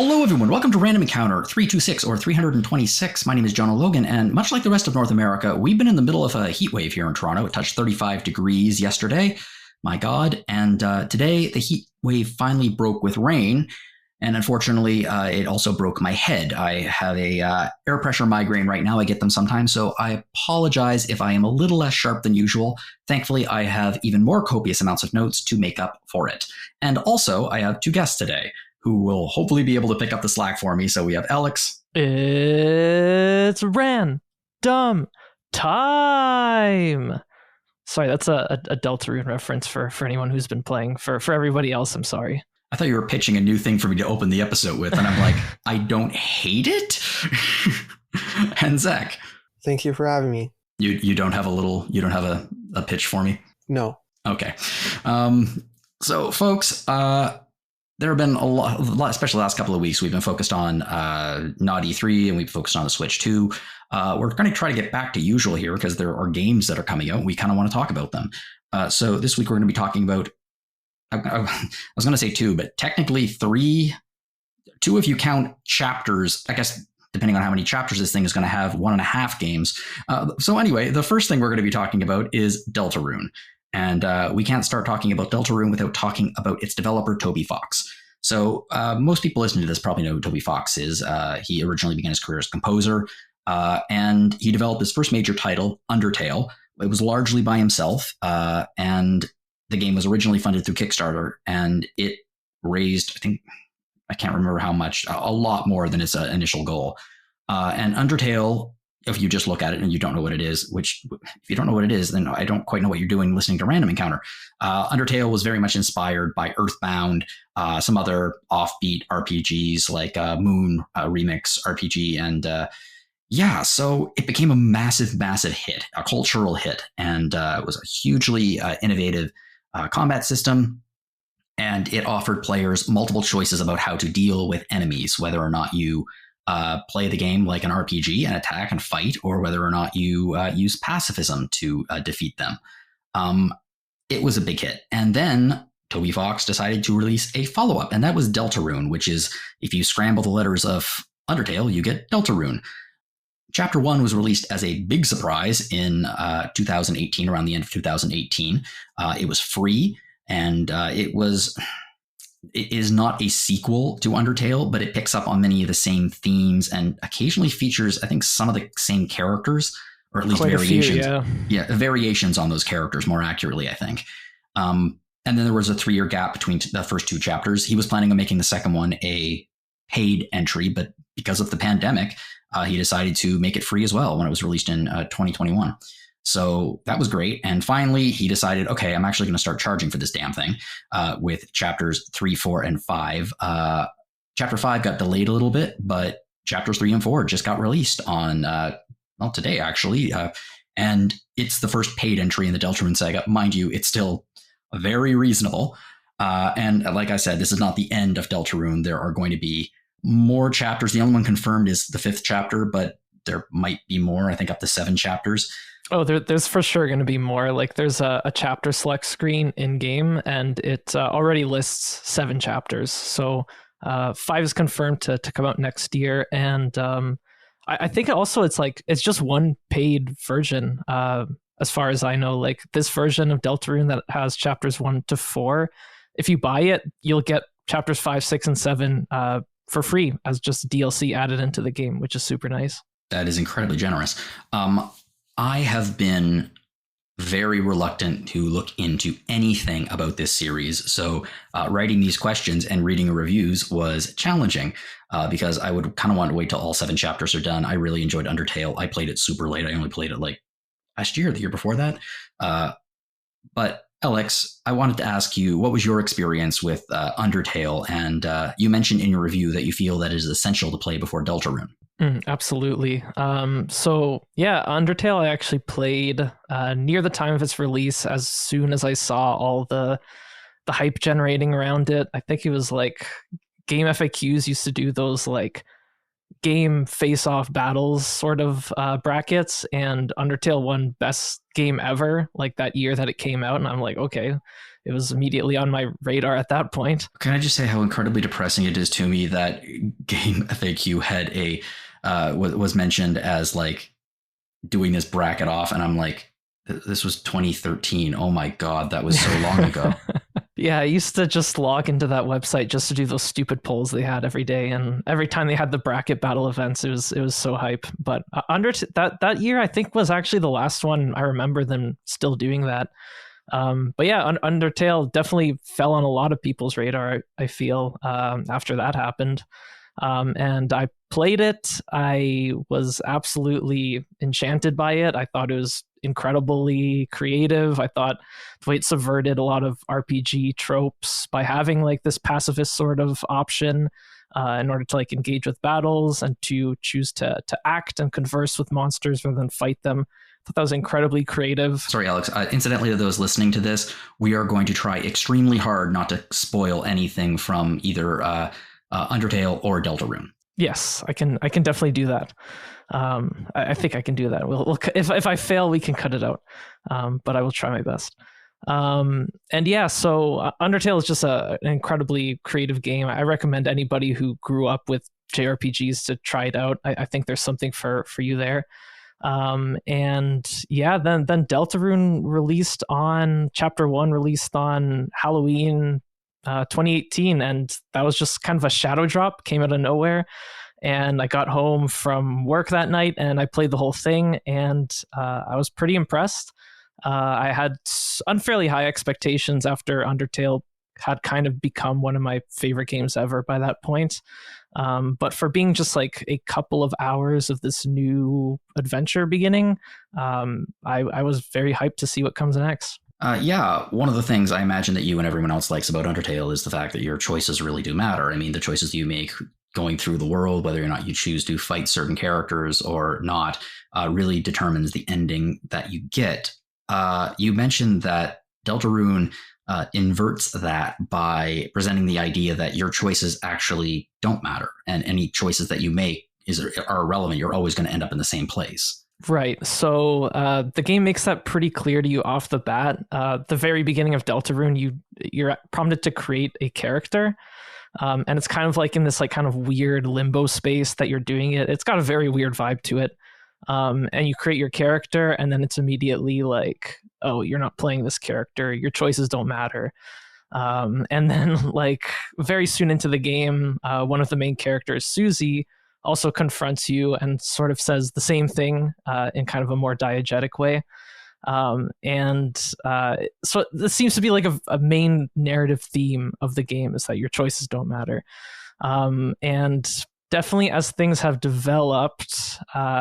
Hello, everyone. Welcome to Random Encounter 326 or 326. My name is Jonah Logan, and much like the rest of North America, we've been in the middle of a heat wave here in Toronto. It touched 35 degrees yesterday. My God. And today, the heat wave finally broke with rain. And unfortunately, it also broke my head. I have a air pressure migraine right now. I get them sometimes, so I apologize if I am a little less sharp than usual. Thankfully, I have even more copious amounts of notes to make up for it. And also, I have two guests today who will hopefully be able to pick up the slack for me. So we have Aleks. It's random time. Sorry, that's a Deltarune reference for anyone who's been playing. For everybody else, I'm sorry. I thought you were pitching a new thing for me to open the episode with, and I'm like, I don't hate it. And Zach. Thank you for having me. You don't have a pitch for me? No. Okay. So folks, there have been a lot, especially the last couple of weeks, we've been focused on not E3 and we've focused on the Switch 2. We're going to try to get back to usual here because there are games that are coming out. We kind of want to talk about them. So this week we're going to be talking about, I was going to say two, but technically three, two if you count chapters, I guess, depending on how many chapters this thing is going to have, 1.5 games. So anyway, the first thing we're going to be talking about is Deltarune. And we can't start talking about Deltarune without talking about its developer, Toby Fox. So most people listening to this probably know who Toby Fox is. He originally began his career as a composer, and he developed his first major title, Undertale. It was largely by himself, and the game was originally funded through Kickstarter, and it raised, I can't remember how much, a lot more than its initial goal. And Undertale, if you just look at it and you don't know what it is, which if you don't know what it is, then I don't quite know what you're doing listening to Random Encounter. Undertale was very much inspired by Earthbound, some other offbeat RPGs like Moon Remix RPG. And so it became a massive hit, a cultural hit. And it was a hugely innovative combat system. And it offered players multiple choices about how to deal with enemies, whether or not you play the game like an RPG and attack and fight, or whether or not you use pacifism to defeat them. It was a big hit. And then Toby Fox decided to release a follow-up, and that was Deltarune, which is, if you scramble the letters of Undertale, you get Deltarune. Chapter 1 was released as a big surprise in 2018, around the end of 2018. It was free, and it is not a sequel to Undertale, but it picks up on many of the same themes and occasionally features, I think, some of the same characters, or at least quite variations. Variations on those characters, more accurately, I think. And then there was a 3-year gap between the first two chapters. He was planning on making the second one a paid entry, but because of the pandemic, he decided to make it free as well when it was released in 2021. So that was great. And finally, he decided, okay, I'm actually going to start charging for this damn thing with chapters 3, 4, and 5. Chapter 5 got delayed a little bit, but chapters 3 and 4 just got released on, today, actually. And it's the first paid entry in the Deltarune saga. Mind you, it's still very reasonable. And like I said, this is not the end of Deltarune. There are going to be more chapters. The only one confirmed is the 5th chapter, but there might be more, I think up to 7 chapters. Oh, there's for sure going to be more. Like, there's a chapter select screen in game, and it already lists 7 chapters. So 5 is confirmed to come out next year, and I think also it's just one paid version. As far as I know, like this version of Deltarune that has chapters 1 to 4. If you buy it, you'll get chapters 5, 6, and 7 for free as just DLC added into the game, which is super nice. That is incredibly generous. I have been very reluctant to look into anything about this series. So writing these questions and reading reviews was challenging because I would kind of want to wait till all 7 chapters are done. I really enjoyed Undertale. I played it super late. I only played it like last year, the year before that. But Aleks, I wanted to ask you, what was your experience with Undertale? And you mentioned in your review that you feel that it is essential to play before Deltarune. Absolutely. So yeah, Undertale I actually played near the time of its release. As soon as I saw all the hype generating around it, I think it was like Game FAQs used to do those like game face-off battles sort of brackets, and Undertale won best game ever like that year that it came out, and I'm like, okay, it was immediately on my radar at that point. Can I just say how incredibly depressing it is to me that Game FAQ had a was mentioned as like doing this bracket off, and I'm like, this was 2013. Oh my god, that was so long ago. Yeah, I used to just log into that website just to do those stupid polls they had every day, and every time they had the bracket battle events, it was so hype. But that year, I think, was actually the last one I remember them still doing that. But yeah, Undertale definitely fell on a lot of people's radar, I feel, after that happened. And I played it. I was absolutely enchanted by it. I thought it was incredibly creative. I thought the way it subverted a lot of RPG tropes by having like this pacifist sort of option in order to like engage with battles and to choose to act and converse with monsters rather than fight them. I thought that was incredibly creative. Sorry, Alex. Incidentally, to those listening to this, we are going to try extremely hard not to spoil anything from either Undertale or Deltarune. Yes, I can definitely do that. I think I can do that. We'll if I fail, we can cut it out. But I will try my best. And yeah, so Undertale is just an incredibly creative game. I recommend anybody who grew up with JRPGs to try it out. I think there's something for you there. And yeah, then Deltarune released on Chapter 1 released on Halloween 2018, and that was just kind of a shadow drop, came out of nowhere. And I got home from work that night and I played the whole thing, and I was pretty impressed. I had unfairly high expectations after Undertale had kind of become one of my favorite games ever by that point. But for being just like a couple of hours of this new adventure beginning, I was very hyped to see what comes next. Yeah, one of the things I imagine that you and everyone else likes about Undertale is the fact that your choices really do matter. I mean, the choices you make going through the world, whether or not you choose to fight certain characters or not, really determines the ending that you get. You mentioned that Deltarune inverts that by presenting the idea that your choices actually don't matter, and any choices that you make are irrelevant. You're always going to end up in the same place. Right. So the game makes that pretty clear to you off the bat. The very beginning of Deltarune, you're prompted to create a character. And it's kind of like in this like kind of weird limbo space that you're doing it. It's got a very weird vibe to it. And you create your character, and then it's immediately like, oh, you're not playing this character. Your choices don't matter. And then like very soon into the game, one of the main characters, Susie, also confronts you and sort of says the same thing in kind of a more diegetic way. So this seems to be like a main narrative theme of the game, is that your choices don't matter. And definitely as things have developed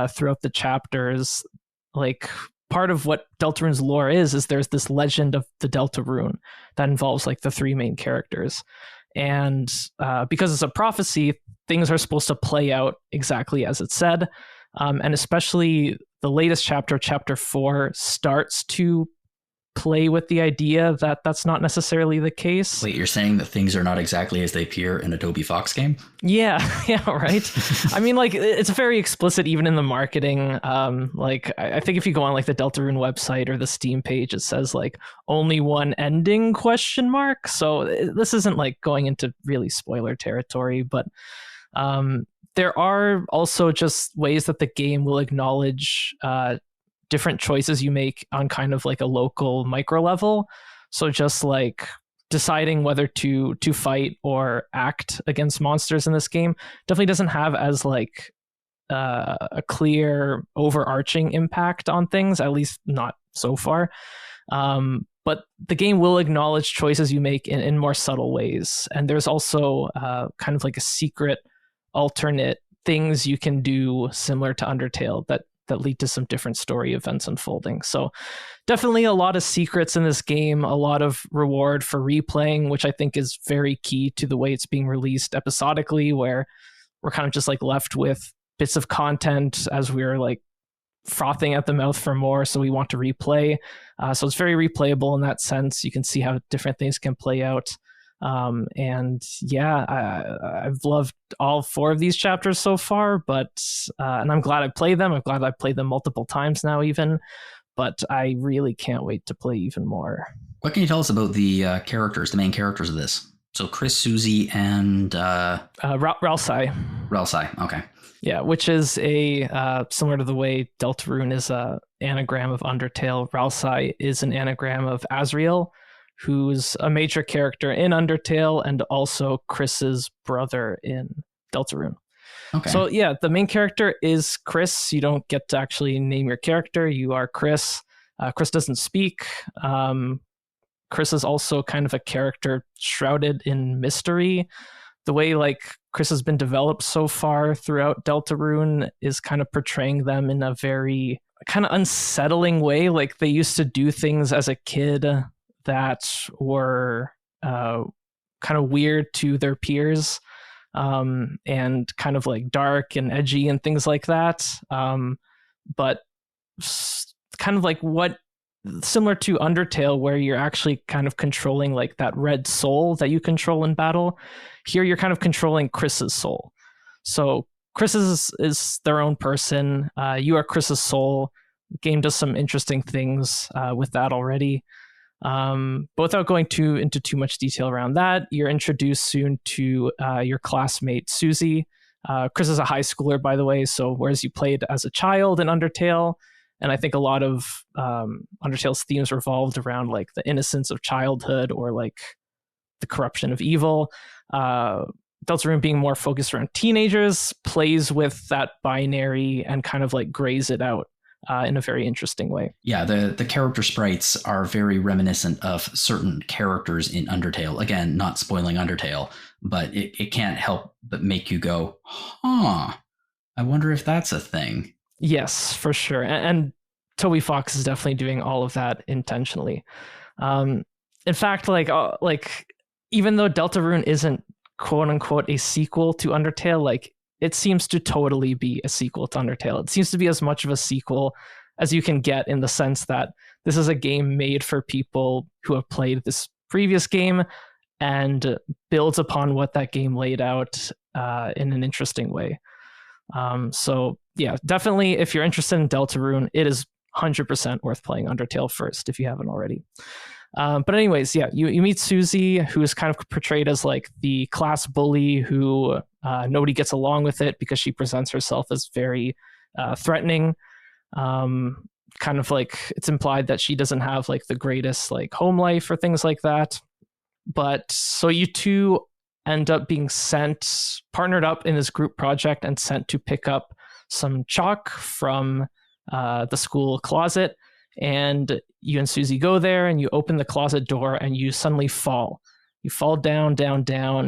throughout the chapters, like part of what Deltarune's lore is there's this legend of the Deltarune that involves like the three main characters. And because it's a prophecy, things are supposed to play out exactly as it said. And especially the latest chapter, Chapter 4, starts to play with the idea that that's not necessarily the case. Wait, you're saying that things are not exactly as they appear in a Toby Fox game? Yeah, right. I mean, like, it's very explicit even in the marketing. Like, I think if you go on like the Deltarune website or the Steam page, it says like only one ending ? So this isn't like going into really spoiler territory, but there are also just ways that the game will acknowledge different choices you make on kind of like a local micro level. So just like deciding whether to fight or act against monsters in this game definitely doesn't have as like a clear overarching impact on things, at least not so far. But the game will acknowledge choices you make in more subtle ways. And there's also kind of like a secret alternate things you can do similar to Undertale that lead to some different story events unfolding. So definitely a lot of secrets in this game, a lot of reward for replaying, which I think is very key to the way it's being released episodically, where we're kind of just like left with bits of content as we're like frothing at the mouth for more, so we want to replay. So it's very replayable in that sense. You can see how different things can play out. And yeah, I've loved all 4 of these chapters so far, but and I'm glad I played them. I'm glad I played them multiple times now even, but I really can't wait to play even more. What can you tell us about the characters, the main characters of this? So Chris, Susie, and Ralsei. Ralsei, okay. Yeah, which is a similar to the way Deltarune is a anagram of Undertale. Ralsei is an anagram of Asriel, who's a major character in Undertale and also Chris's brother in Deltarune. Okay. So yeah, the main character is Chris. You don't get to actually name your character. You are Chris. Chris doesn't speak. Chris is also kind of a character shrouded in mystery. The way like Chris has been developed so far throughout Deltarune is kind of portraying them in a very kind of unsettling way. Like they used to do things as a kid that were kind of weird to their peers, and kind of like dark and edgy and things like that. But kind of like what similar to Undertale, where you're actually kind of controlling like that red soul that you control in battle. Here you're kind of controlling Chris's soul. So Chris is their own person. You are Chris's soul. The game does some interesting things with that already. But without going into too much detail around that, you're introduced soon to your classmate Susie. Chris is a high schooler, by the way, so whereas you played as a child in Undertale, and I think a lot of Undertale's themes revolved around like the innocence of childhood or like the corruption of evil. Deltarune being more focused around teenagers plays with that binary and kind of like grays it out in a very interesting way. Yeah, the character sprites are very reminiscent of certain characters in Undertale. Again, not spoiling Undertale, but it can't help but make you go, huh, I wonder if that's a thing. Yes, for sure. And Toby Fox is definitely doing all of that intentionally. In fact, like even though Deltarune isn't quote unquote a sequel to Undertale, like it seems to totally be a sequel to Undertale. It seems to be as much of a sequel as you can get, in the sense that this is a game made for people who have played this previous game and builds upon what that game laid out in an interesting way. So yeah, definitely if you're interested in Deltarune, it is 100% worth playing Undertale first if you haven't already. But anyways, yeah, you meet Susie, who is kind of portrayed as like the class bully who nobody gets along with it because she presents herself as very threatening. Kind of like it's implied that she doesn't have like the greatest like home life or things like that. But so you two end up being partnered up in this group project and sent to pick up some chalk from the school closet. And you and Susie go there and you open the closet door and you suddenly fall. You fall down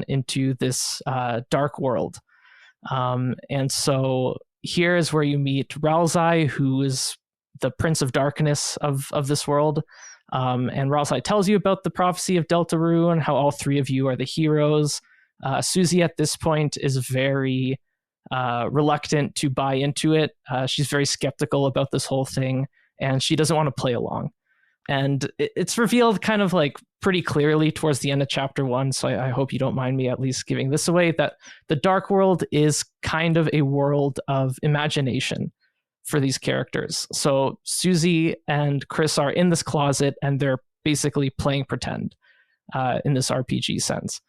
into this dark world. And so here is where you meet Ralsei, who is the Prince of Darkness of this world. And Ralsei tells you about the prophecy of Deltarune, how all 3 of you are the heroes. Susie at this point is very reluctant to buy into it. She's very skeptical about this whole thing, and she doesn't want to play along. And it's revealed kind of like pretty clearly towards the end of chapter 1, so I hope you don't mind me at least giving this away, that the Dark World is kind of a world of imagination for these characters. So Susie and Chris are in this closet and they're basically playing pretend in this RPG sense.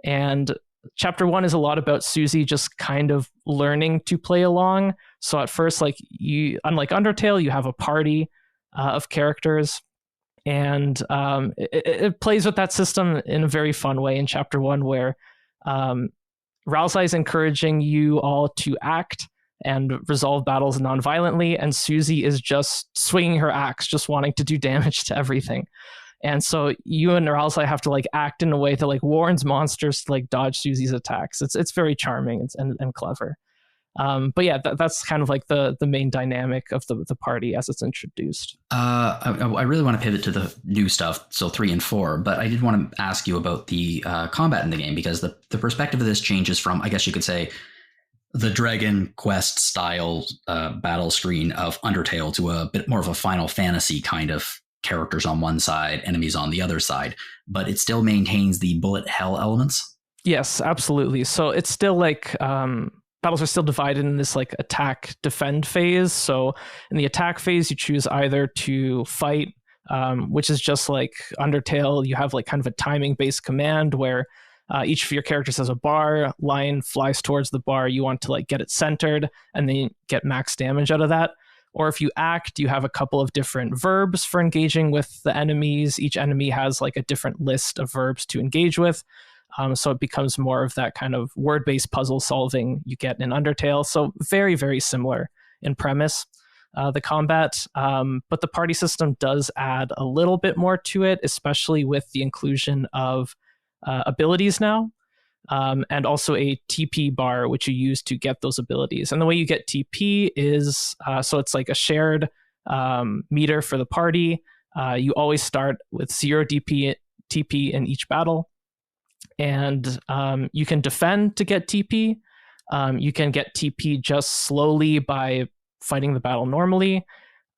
And chapter 1 is a lot about Susie just kind of learning to play along. So at first, like unlike Undertale, you have a party of characters, and it plays with that system in a very fun way in chapter 1, where Ralsei is encouraging you all to act and resolve battles non-violently, and Susie is just swinging her axe, just wanting to do damage to everything. And so you and Ralsei have to like act in a way that like warns monsters to like dodge Susie's attacks. It's very charming and clever. But yeah, that's kind of like the main dynamic of the party as it's introduced. I really want to pivot to the new stuff, so 3 and 4, but I did want to ask you about the combat in the game, because the perspective of this changes from, I guess you could say, the Dragon Quest style battle screen of Undertale to a bit more of a Final Fantasy kind of characters on one side, enemies on the other side, but it still maintains the bullet hell elements. Yes, absolutely. So it's still like battles are still divided in this like attack defend phase. So in the attack phase, you choose either to fight, which is just like Undertale. You have like kind of a timing based command where each of your characters has a bar, lion flies towards the bar, you want to like get it centered and then get max damage out of that. Or if you act, you have a couple of different verbs for engaging with the enemies. Each enemy has like a different list of verbs to engage with. So it becomes more of that kind of word-based puzzle solving you get in Undertale. So very, very similar in premise, the combat. But the party system does add a little bit more to it, especially with the inclusion of abilities now. And also a TP bar, which you use to get those abilities. And the way you get TP is, so it's like a shared meter for the party. You always start with 0 TP in each battle. And you can defend to get TP. You can get TP just slowly by fighting the battle normally.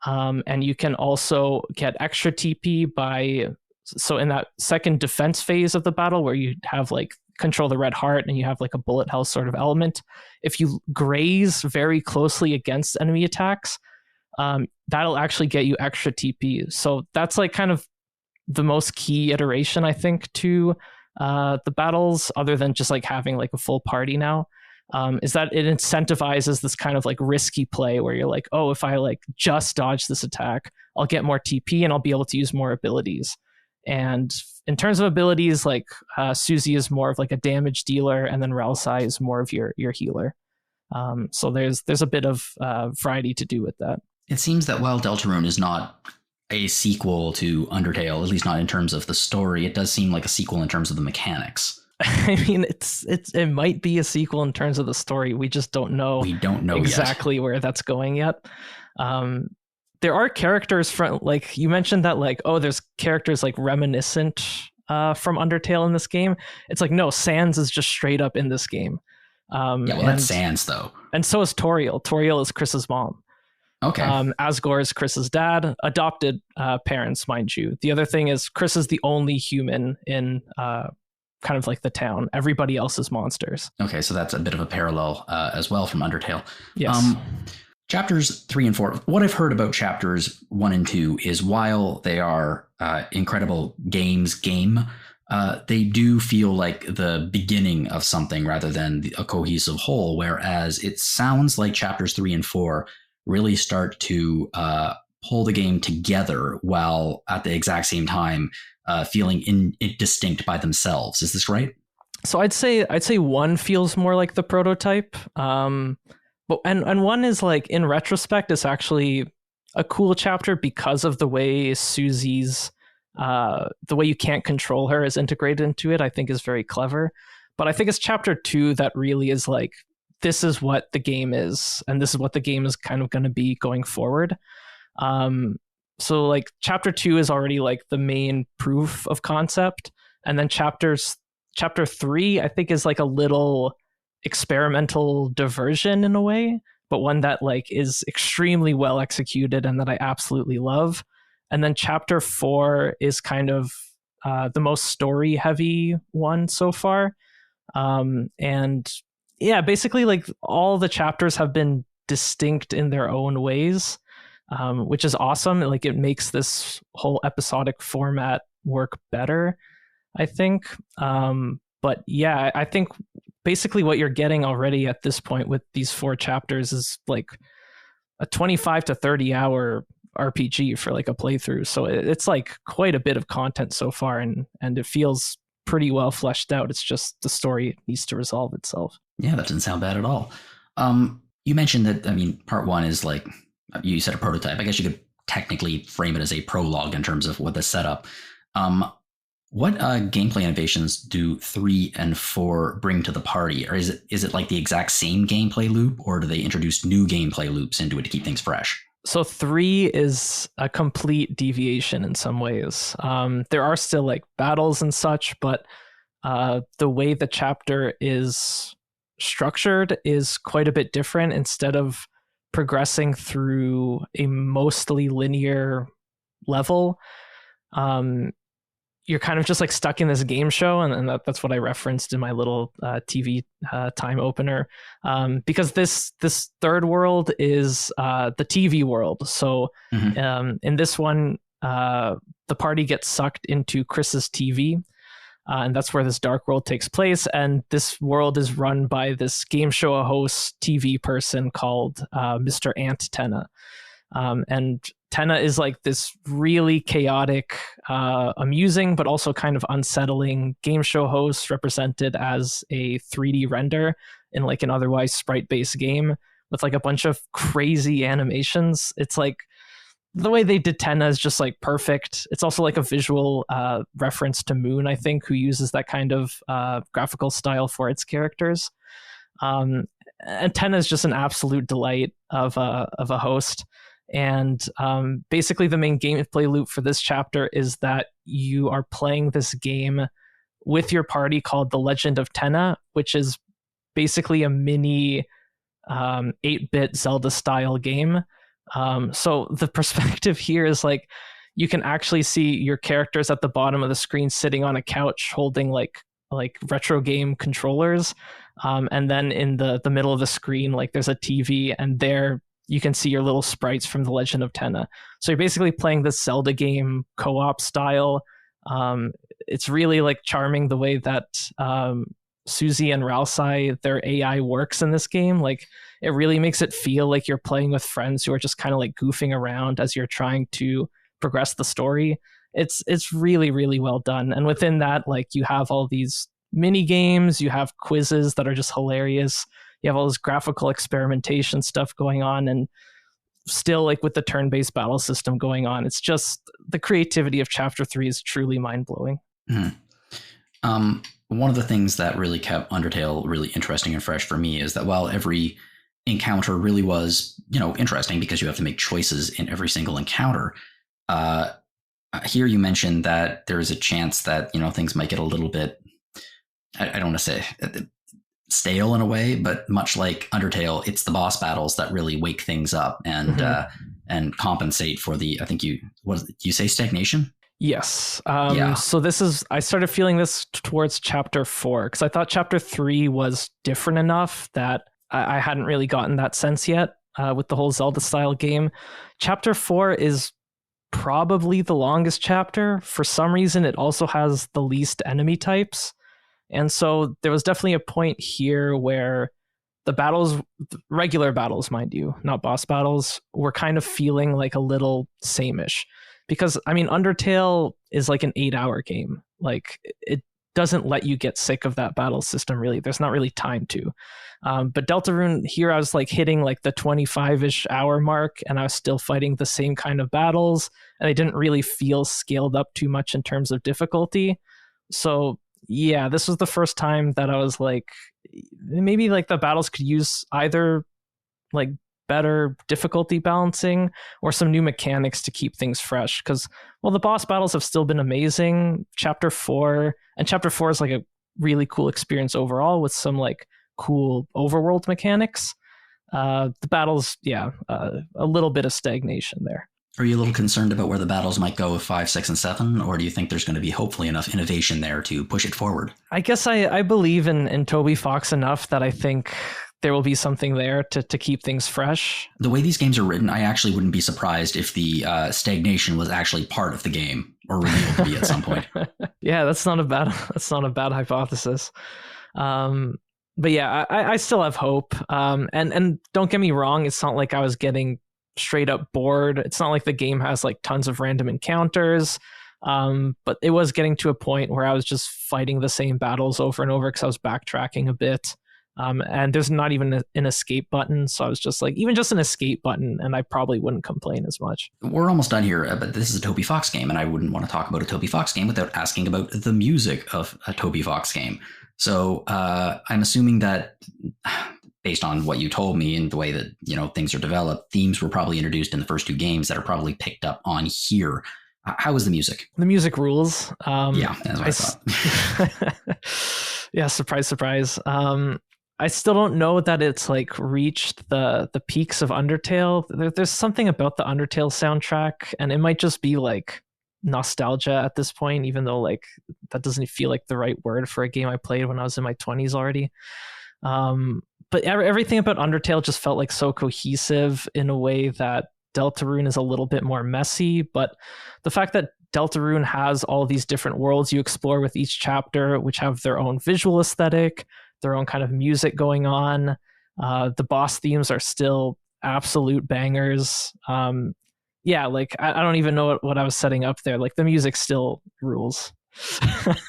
And you can also get extra TP by, so in that second defense phase of the battle where you have like control the red heart and you have like a bullet hell sort of element, if you graze very closely against enemy attacks, that'll actually get you extra TP. So that's like kind of the most key iteration, I think, to the battles, other than just like having like a full party now, is that it incentivizes this kind of like risky play where you're like, oh, if I like just dodge this attack, I'll get more TP and I'll be able to use more abilities. And in terms of abilities, like Susie is more of like a damage dealer, and then Ralsei is more of your healer. So there's a bit of variety to do with that. It seems that while Deltarune is not a sequel to Undertale, at least not in terms of the story, it does seem like a sequel in terms of the mechanics. I mean, it might be a sequel in terms of the story. We just don't know. We don't know exactly yet where that's going yet. There are characters from, like you mentioned that, like, oh, there's characters like reminiscent from Undertale in this game. It's like, no, Sans is just straight up in this game. That's Sans though. And so is Toriel. Toriel is Chris's mom. Okay. Asgore is Chris's dad, adopted parents, mind you. The other thing is Chris is the only human in kind of like the town. Everybody else is monsters. Okay, so that's a bit of a parallel as well from Undertale. Yes. Chapters 3 and 4. What I've heard about chapters 1 and 2 is while they are incredible game, they do feel like the beginning of something rather than a cohesive whole, whereas it sounds like chapters 3 and 4 really start to pull the game together while at the exact same time feeling indistinct by themselves. Is this right? So I'd say 1 feels more like the prototype. But and 1 is like, in retrospect, it's actually a cool chapter because of the way Susie's the way you can't control her is integrated into it. I think is very clever. But I think it's chapter 2 that really is like, this is what the game is, and this is what the game is kind of going to be going forward. So like chapter 2 is already like the main proof of concept, and then chapter 3 I think is like a little experimental diversion in a way, but one that like is extremely well executed and that I absolutely love. And then chapter 4 is kind of the most story heavy one so far. And yeah, basically like all the chapters have been distinct in their own ways, which is awesome. Like it makes this whole episodic format work better, I think. But yeah, I think basically what you're getting already at this point with these 4 chapters is like a 25 to 30 hour RPG for like a playthrough. So it's like quite a bit of content so far, and it feels pretty well fleshed out. It's just the story needs to resolve itself. Yeah, that doesn't sound bad at all. You mentioned that, I mean, part 1 is like, you said a prototype. I guess you could technically frame it as a prologue in terms of what the setup. What gameplay innovations do 3 and 4 bring to the party? Or is it like the exact same gameplay loop, or do they introduce new gameplay loops into it to keep things fresh? So 3 is a complete deviation in some ways. There are still like battles and such, but the way the chapter is structured is quite a bit different. Instead of progressing through a mostly linear level, you're kind of just like stuck in this game show, and that's what I referenced in my little TV time opener, because this third world is the TV world. So in this one, the party gets sucked into Chris's TV, and that's where this dark world takes place. And this world is run by this game show host TV person called Mr. Ant Tenna. And Tenna is like this really chaotic, amusing, but also kind of unsettling game show host, represented as a 3D render in like an otherwise sprite-based game with like a bunch of crazy animations. It's like the way they did Tenna is just like perfect. It's also like a visual reference to Moon, I think, who uses that kind of graphical style for its characters. And Tenna is just an absolute delight of a host. And basically the main gameplay loop for this chapter is that you are playing this game with your party called The Legend of Tenna, which is basically a mini 8-bit Zelda style game. So the perspective here is like you can actually see your characters at the bottom of the screen sitting on a couch holding like retro game controllers, and then in the middle of the screen like there's a TV, and there you can see your little sprites from The Legend of Tenna. So you're basically playing this Zelda game co-op style. It's really like charming the way that Susie and Ralsei, their AI, works in this game. Like it really makes it feel like you're playing with friends who are just kind of like goofing around as you're trying to progress the story. It's really, really well done. And within that, like you have all these mini games, you have quizzes that are just hilarious. You have all this graphical experimentation stuff going on, and still like with the turn-based battle system going on. It's just the creativity of Chapter 3 is truly mind-blowing. One of the things that really kept Undertale really interesting and fresh for me is that while every encounter really was, interesting because you have to make choices in every single encounter, here you mentioned that there is a chance that, things might get a little bit, I don't want to say stale in a way, but much like Undertale, it's the boss battles that really wake things up and compensate for the, I think you say stagnation? Yes. Yeah. So I started feeling this towards Chapter 4, because I thought Chapter 3 was different enough that I hadn't really gotten that sense yet with the whole Zelda style game. Chapter 4 is probably the longest chapter. For some reason, it also has the least enemy types. And so there was definitely a point here where the battles, regular battles, mind you, not boss battles, were kind of feeling like a little sameish. Because, Undertale is like an 8-hour game. Like, it doesn't let you get sick of that battle system, really. There's not really time to. But Deltarune, here I was like hitting like the 25-ish hour mark, and I was still fighting the same kind of battles, and they didn't really feel scaled up too much in terms of difficulty. So yeah, this was the first time that I was like, maybe like the battles could use either like better difficulty balancing or some new mechanics to keep things fresh. Because, well, the boss battles have still been amazing. Chapter 4 is like a really cool experience overall with some like cool overworld mechanics. The battles, a little bit of stagnation there. Are you a little concerned about where the battles might go with 5, 6, and 7, or do you think there's going to be hopefully enough innovation there to push it forward? I guess I believe in Toby Fox enough that I think there will be something there to keep things fresh. The way these games are written, I actually wouldn't be surprised if the stagnation was actually part of the game or revealed to be at some point. Yeah, that's not a bad hypothesis. But yeah, I still have hope. And don't get me wrong, it's not like I was getting straight up bored. It's not like the game has like tons of random encounters, but it was getting to a point where I was just fighting the same battles over and over because I was backtracking a bit, and there's not even an escape button, so I was just like, even just an escape button and I probably wouldn't complain as much. We're almost done here, but this is a Toby Fox game, and I wouldn't want to talk about a Toby Fox game without asking about the music of a Toby Fox game. So I'm assuming that, based on what you told me and the way that things are developed, themes were probably introduced in the first 2 games that are probably picked up on here. How was the music? The music rules. Yeah, that's what I thought. Yeah, surprise. I still don't know that it's like reached the peaks of Undertale. There's something about the Undertale soundtrack, and it might just be like nostalgia at this point, even though like that doesn't feel like the right word for a game I played when I was in my 20s already. But everything about Undertale just felt like so cohesive in a way that Deltarune is a little bit more messy. But the fact that Deltarune has all these different worlds you explore with each chapter, which have their own visual aesthetic, their own kind of music going on. The boss themes are still absolute bangers. Yeah, like I don't even know what I was setting up there. Like the music still rules.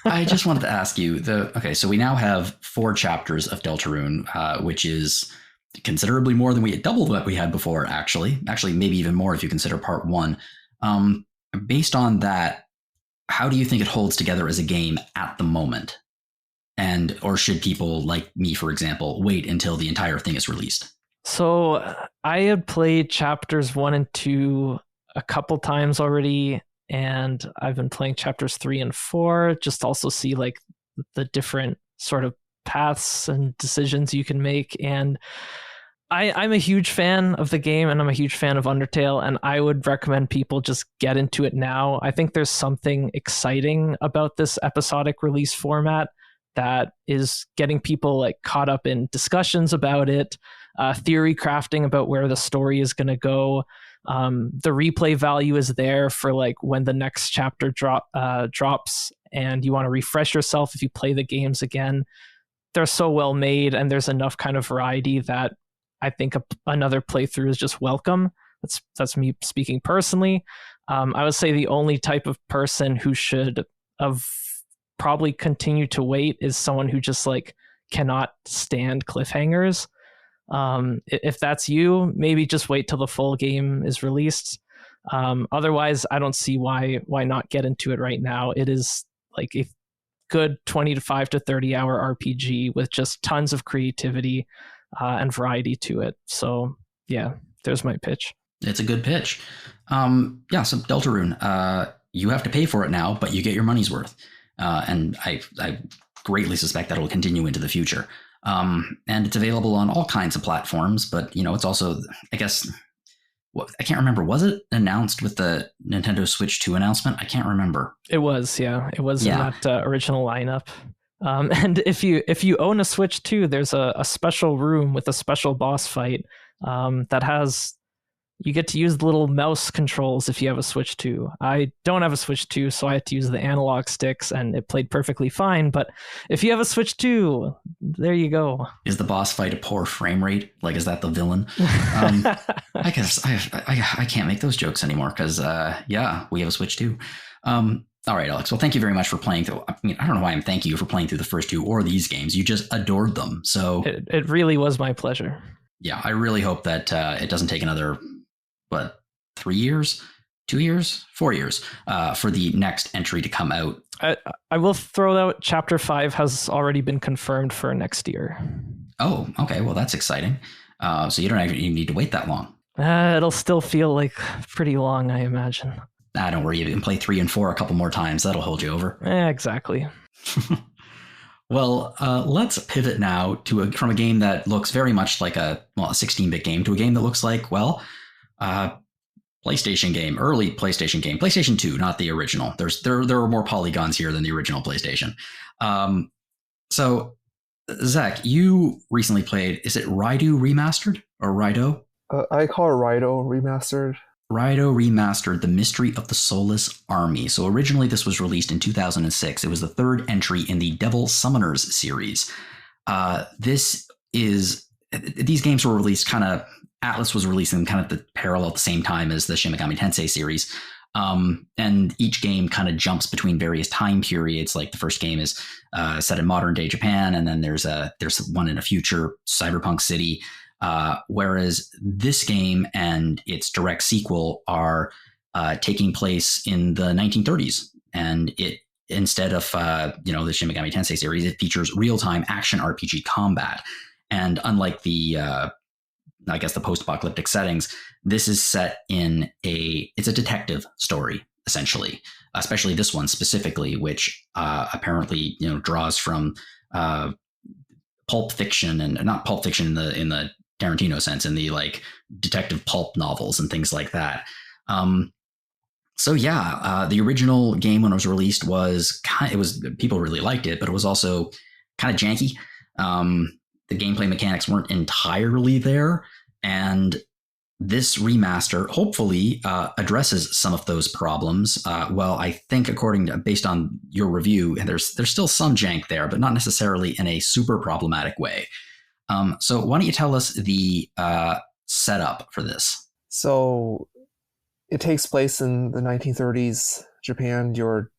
I just wanted to ask you okay, so we now have 4 chapters of Deltarune, which is considerably more than double what we had before, actually maybe even more if you consider part 1. Based on that, how do you think it holds together as a game at the moment? And or should people like me, for example, wait until the entire thing is released? So I had played chapters 1 and 2 a couple times already, and I've been playing chapters 3 and 4 just to also see like the different sort of paths and decisions you can make. And I'm a huge fan of the game, and I'm a huge fan of Undertale, and I would recommend people just get into it now. I think there's something exciting about this episodic release format that is getting people like caught up in discussions about it, theory crafting about where the story is going to go. The replay value is there for like when the next chapter drops and you want to refresh yourself if you play the games again. They're so well made, and there's enough kind of variety that I think another playthrough is just welcome. That's me speaking personally. I would say the only type of person who should probably continue to wait is someone who just like cannot stand cliffhangers. If that's you, maybe just wait till the full game is released. Otherwise, I don't see why not get into it right now. It is like a good 25 to 30 hour RPG with just tons of creativity and variety to it. So yeah, there's my pitch. It's a good pitch. Yeah, so Deltarune, you have to pay for it now, but you get your money's worth. And I greatly suspect that it will continue into the future. And it's available on all kinds of platforms, but it's also, I guess, I can't remember. Was it announced with the Nintendo Switch 2 announcement? I can't remember. It was, yeah. It was in that original lineup. And if you own a Switch 2, there's a special room with a special boss fight that has, you get to use the little mouse controls if you have a Switch 2. I don't have a Switch 2, so I had to use the analog sticks, and it played perfectly fine. But if you have a Switch 2, there you go. Is the boss fight a poor frame rate? Like, is that the villain? I guess I can't make those jokes anymore because, we have a Switch 2. All right, Aleks. Well, thank you very much for playing through. I mean, I don't know why I'm thanking you for playing through the first 2 or these games. You just adored them. So it really was my pleasure. Yeah, I really hope that it doesn't take another 3 years, 2 years, 4 years for the next entry to come out. I will throw out chapter 5 has already been confirmed for next year. Oh, okay. Well, that's exciting. So you don't even need to wait that long. It'll still feel like pretty long, I imagine. Don't worry. You can play 3 and 4 a couple more times. That'll hold you over. Exactly. Well, let's pivot now from a game that looks very much like a 16-bit game to a game that looks like, PlayStation game, early PlayStation game, PlayStation 2, not the original. There are more polygons here than the original PlayStation. So, Zach, you recently played, is it Raidou Remastered or Raidou? I call it Raidou Remastered. Raidou Remastered, The Mystery of the Soulless Army. So originally this was released in 2006. It was the 3rd entry in the Devil Summoners series. These games were released Atlus was releasing them kind of at the same time as the Shin Megami Tensei series. And each game kind of jumps between various time periods. Like the first game is set in modern day Japan, and then there's one in a future cyberpunk city. Whereas this game and its direct sequel are taking place in the 1930s, and it instead of the Shin Megami Tensei series, it features real-time action RPG combat. And unlike the post-apocalyptic settings, this is set in it's a detective story, essentially, especially this one specifically, which apparently, draws from pulp fiction, and not pulp fiction in the Tarantino sense, in the like detective pulp novels and things like that. The original game when it was released was people really liked it, but it was also kind of janky. The gameplay mechanics weren't entirely there, and this remaster hopefully addresses some of those problems. I think based on your review, there's still some jank there, but not necessarily in a super problematic way. So why don't you tell us the setup for this? So it takes place in the 1930s Japan. You're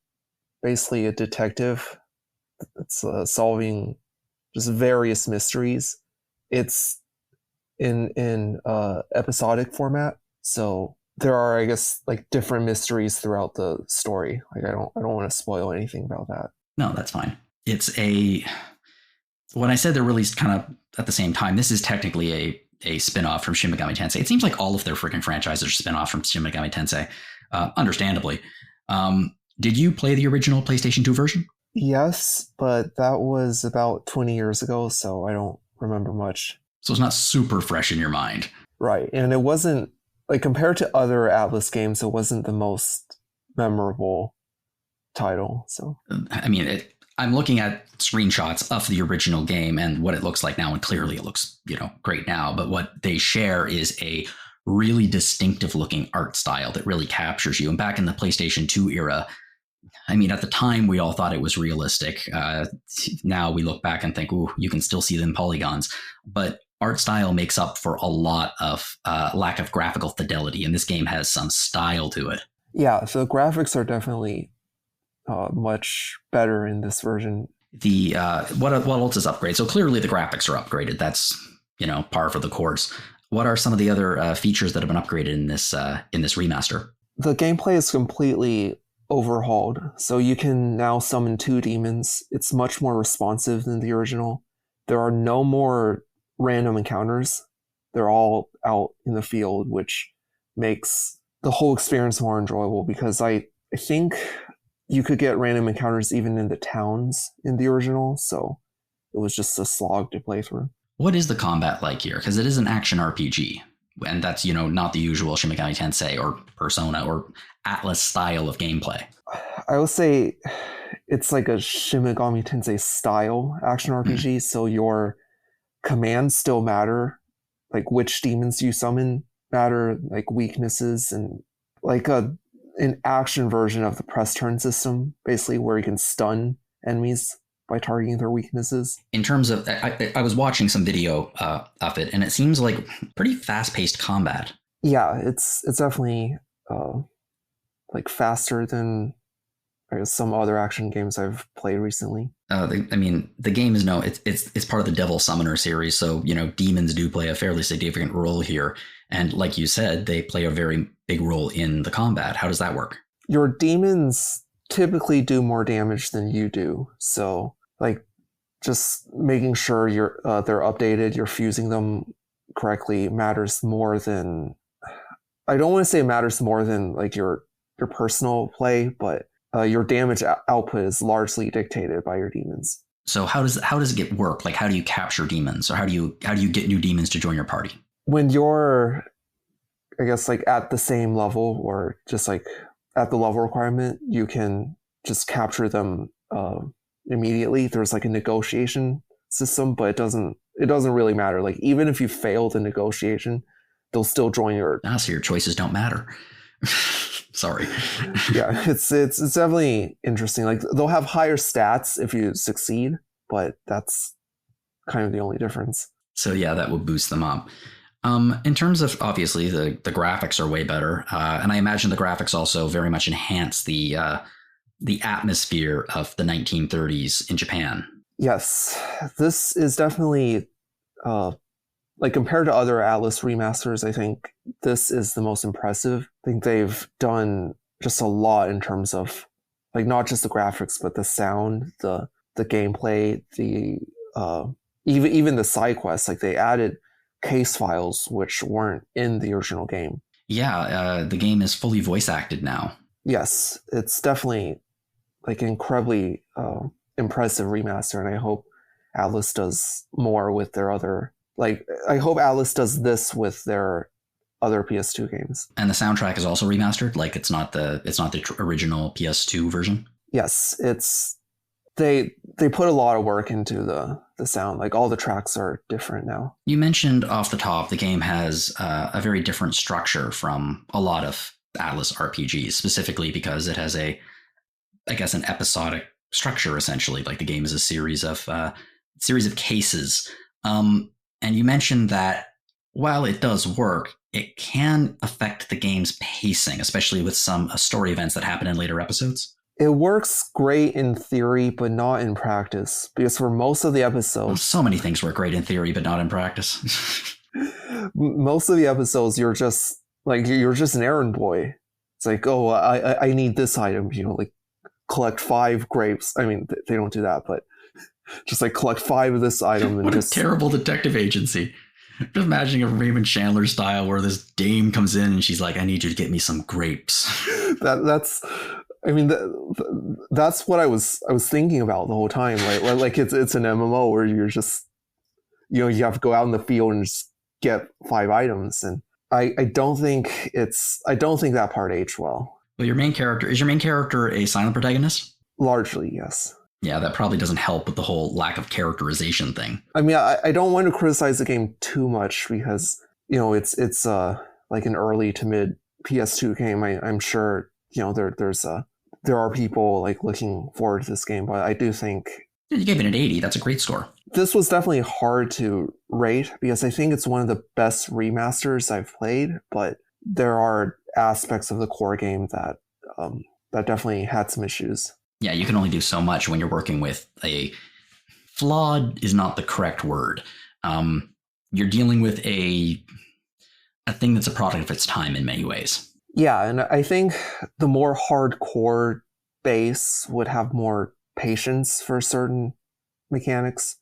basically a detective that's solving just various mysteries. It's in episodic format, so there are, I guess, like different mysteries throughout the story. Like I don't want to spoil anything about that. No, that's fine. When I said they're released kind of at the same time, this is technically a spin-off from Shin Megami Tensei. It seems like all of their freaking franchises are spin-off from Shin Megami Tensei, understandably. Did you play the original PlayStation 2 version? Yes, but that was about 20 years ago, so I don't remember much. So it's not super fresh in your mind. Right, and it wasn't, like, compared to other Atlus games, it wasn't the most memorable title. So I mean, I'm looking at screenshots of the original game and what it looks like now, and clearly it looks, great now. But what they share is a really distinctive looking art style that really captures you. And back in the PlayStation 2 era, I mean, at the time we all thought it was realistic. Now we look back and think, ooh, you can still see them polygons. But art style makes up for a lot of lack of graphical fidelity, and this game has some style to it. Yeah, so the graphics are definitely much better in this version. The what else is upgraded? So clearly the graphics are upgraded. That's par for the course. What are some of the other features that have been upgraded in this remaster? The gameplay is completely overhauled, so you can now summon 2 demons. It's much more responsive than the original. There are no more random encounters. They're all out in the field, which makes the whole experience more enjoyable, because I think you could get random encounters even in the towns in the original, so it was just a slog to play through. What is the combat like here? Because it is an action RPG, and that's, not the usual Shin Megami Tensei or Persona or Atlus style of gameplay. I would say it's like a Shin Megami Tensei style action RPG, so your commands still matter, like which demons you summon matter, like weaknesses, and like an action version of the press turn system, basically, where you can stun enemies by targeting their weaknesses. In terms of, I was watching some video of it, and it seems like pretty fast-paced combat. Yeah, it's definitely like faster than, I guess, some other action games I've played recently. The game is it's part of the Devil Summoner series, so demons do play a fairly significant role here, and like you said, they play a very big role in the combat. How does that work? Your demons typically do more damage than you do, so like just making sure they're updated, you're fusing them correctly matters more than, I don't want to say it matters more than like your personal play, but your damage output is largely dictated by your demons. So how does it get work? Like, how do you capture demons, or how do you get new demons to join your party? When you're, I guess, like at the same level, or just like at the level requirement, you can just capture them immediately. There's like a negotiation system, but it doesn't really matter. Like, even if you fail the negotiation, they'll still join your. So your choices don't matter. Sorry. Yeah, it's definitely interesting. Like, they'll have higher stats if you succeed, but that's kind of the only difference. So yeah, that will boost them up. In terms of, obviously, the graphics are way better, and I imagine the graphics also very much enhance the atmosphere of the 1930s in Japan. Yes, this is definitely like, compared to other Atlus remasters, I think this is the most impressive. I think they've done just a lot in terms of, like, not just the graphics, but the sound, the gameplay, the even the side quests. Like, they added case files which weren't in the original game. Yeah, the game is fully voice acted now. Yes, it's definitely like incredibly impressive remaster, and I hope Atlus does more with their other, like, I hope Atlus does this with their other PS2 games. And the soundtrack is also remastered. Like it's not the original PS2 version. Yes, they put a lot of work into the sound. Like all the tracks are different now. You mentioned off the top the game has a very different structure from a lot of Atlus RPGs, specifically because it has an episodic structure essentially. Like the game is a series of cases. And you mentioned that while it does work, it can affect the game's pacing, especially with some story events that happen in later episodes. It works great in theory, but not in practice. Because for most of the episodes... So many things work great in theory, but not in practice. Most of the episodes, you're just an errand boy. It's like, oh, I need this item, like collect 5 grapes. I mean, they don't do that, but just like collect 5 of this item. And what a terrible detective agency. Just imagining a Raymond Chandler style where this dame comes in and she's like, I need you to get me some grapes. That's what I was thinking about the whole time. Like it's an MMO where you're just, you have to go out in the field and just get 5 items. And I don't think that part aged well. Well, is your main character a silent protagonist? Largely, yes. Yeah, that probably doesn't help with the whole lack of characterization thing. I mean, I don't want to criticize the game too much because, it's like an early to mid PS2 game. I'm sure, there are people like looking forward to this game, but I do think... You gave it an 80. That's a great score. This was definitely hard to rate because I think it's one of the best remasters I've played, but there are aspects of the core game that definitely had some issues. Yeah, you can only do so much when you're working with flawed is not the correct word. You're dealing with a thing that's a product of its time in many ways. Yeah, and I think the more hardcore base would have more patience for certain mechanics.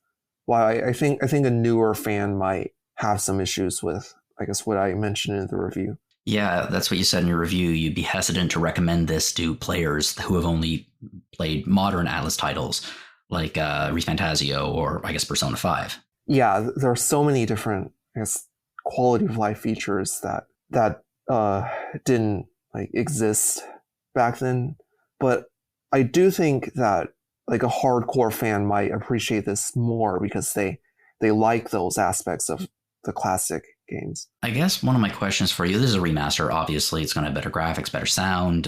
While I think a newer fan might have some issues with, I guess, what I mentioned in the review. Yeah, that's what you said in your review. You'd be hesitant to recommend this to players who have only played modern Atlus titles like ReFantazio or, I guess, Persona 5. Yeah, there are so many different, I guess, quality of life features that didn't exist back then. But I do think that a hardcore fan might appreciate this more because they like those aspects of the classic games. I guess one of my questions for you, this is a remaster, obviously it's going to have better graphics, better sound,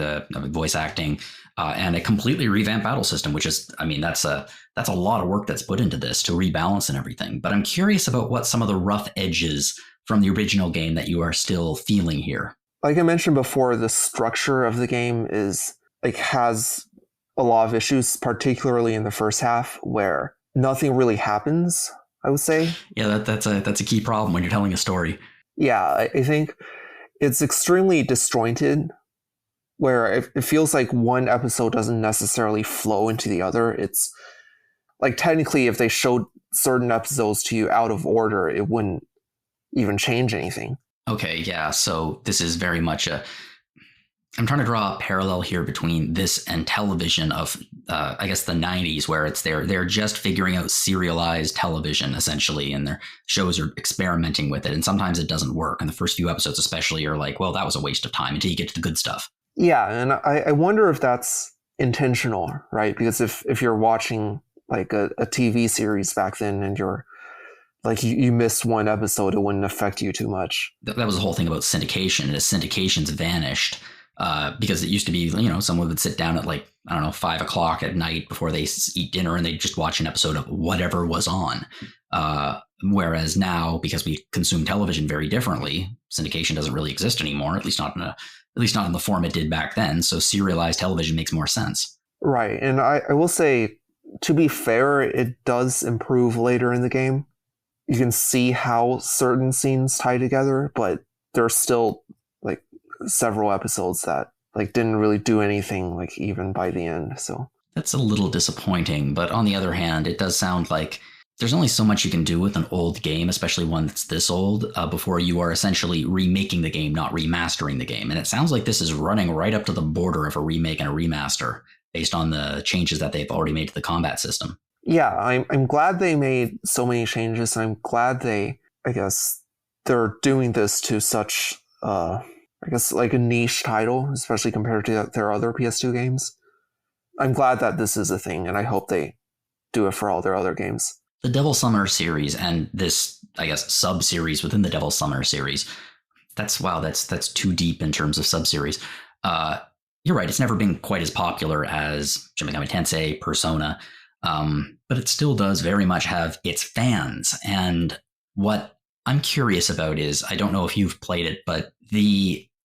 voice acting, and a completely revamped battle system, which is, I mean, that's a lot of work that's put into this to rebalance and everything. But I'm curious about what some of the rough edges from the original game that you are still feeling here. Like I mentioned before, the structure of the game has a lot of issues, particularly in the first half where nothing really happens, I would say. Yeah, that's a key problem when you're telling a story. Yeah, I think it's extremely disjointed, where it feels like one episode doesn't necessarily flow into the other. It's like technically if they showed certain episodes to you out of order, it wouldn't even change anything. Okay, yeah, so this is very much I'm trying to draw a parallel here between this and television of, I guess, the 90s, where they're just figuring out serialized television, essentially, and their shows are experimenting with it, and sometimes it doesn't work. And the first few episodes especially are like, well, that was a waste of time until you get to the good stuff. Yeah, and I wonder if that's intentional, right? Because if you're watching a TV series back then and you're you missed one episode, it wouldn't affect you too much. That was the whole thing about syndication, and as syndication's vanished, because it used to be, someone would sit down at 5 o'clock at night before they eat dinner and they'd just watch an episode of whatever was on. Whereas now, because we consume television very differently, syndication doesn't really exist anymore, at least not in the form it did back then. So serialized television makes more sense. Right. And I will say, to be fair, it does improve later in the game. You can see how certain scenes tie together, but there's still several episodes that didn't really do anything even by the end. So that's a little disappointing, but on the other hand, it does sound like there's only so much you can do with an old game, especially one that's this old, before you are essentially remaking the game, not remastering the game. And it sounds like this is running right up to the border of a remake and a remaster based on the changes that they've already made to the combat system. Yeah, I'm glad they made so many changes. I'm glad I guess they're doing this to such I guess like a niche title, especially compared to their other PS2 games. I'm glad that this is a thing, and I hope they do it for all their other games. The Devil Summer series and this, I guess, sub-series within the Devil Summer series, that's too deep in terms of sub-series. You're right, it's never been quite as popular as Shin Megami Tensei, Persona, but it still does very much have its fans. And what I'm curious about is, I don't know if you've played it, but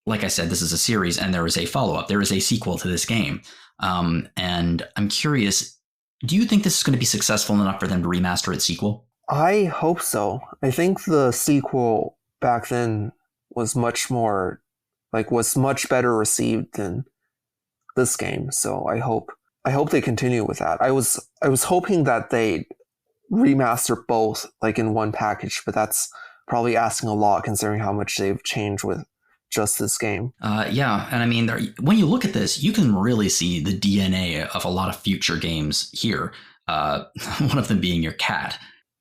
like I said, this is a series and there is a follow-up. There is a sequel to this game. And I'm curious, do you think this is going to be successful enough for them to remaster its sequel? I hope so. I think the sequel back then was much better received than this game. So I hope they continue with that. I was hoping that they remaster both like in one package, but that's probably asking a lot considering how much they've changed with just this game. Yeah, and I mean, when you look at this, you can really see the DNA of a lot of future games here. One of them being your cat.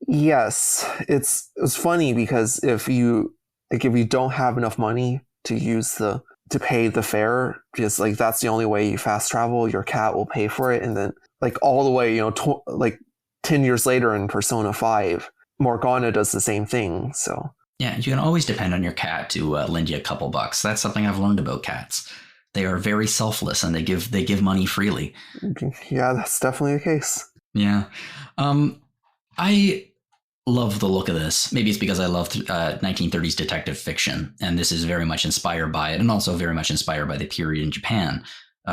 Yes, it's funny because if you don't have enough money to pay the fare, because like that's the only way you fast travel, your cat will pay for it, and then like all the way, like 10 years later in Persona 5, Morgana does the same thing. So yeah, you can always depend on your cat to lend you a couple bucks. That's something I've learned about cats. They are very selfless and they give money freely. Yeah, that's definitely the case. Yeah. I love the look of this. Maybe it's because I love 1930s detective fiction, and this is very much inspired by it, and also very much inspired by the period in Japan,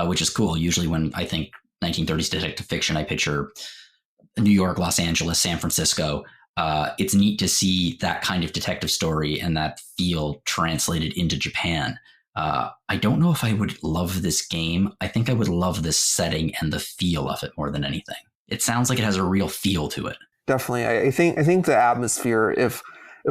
which is cool. Usually when I think 1930s detective fiction, I picture New York, Los Angeles, San Francisco. It's neat to see that kind of detective story and that feel translated into Japan. I don't know if I would love this game. I think I would love this setting and the feel of it more than anything. It sounds like it has a real feel to it. Definitely. I think the atmosphere, if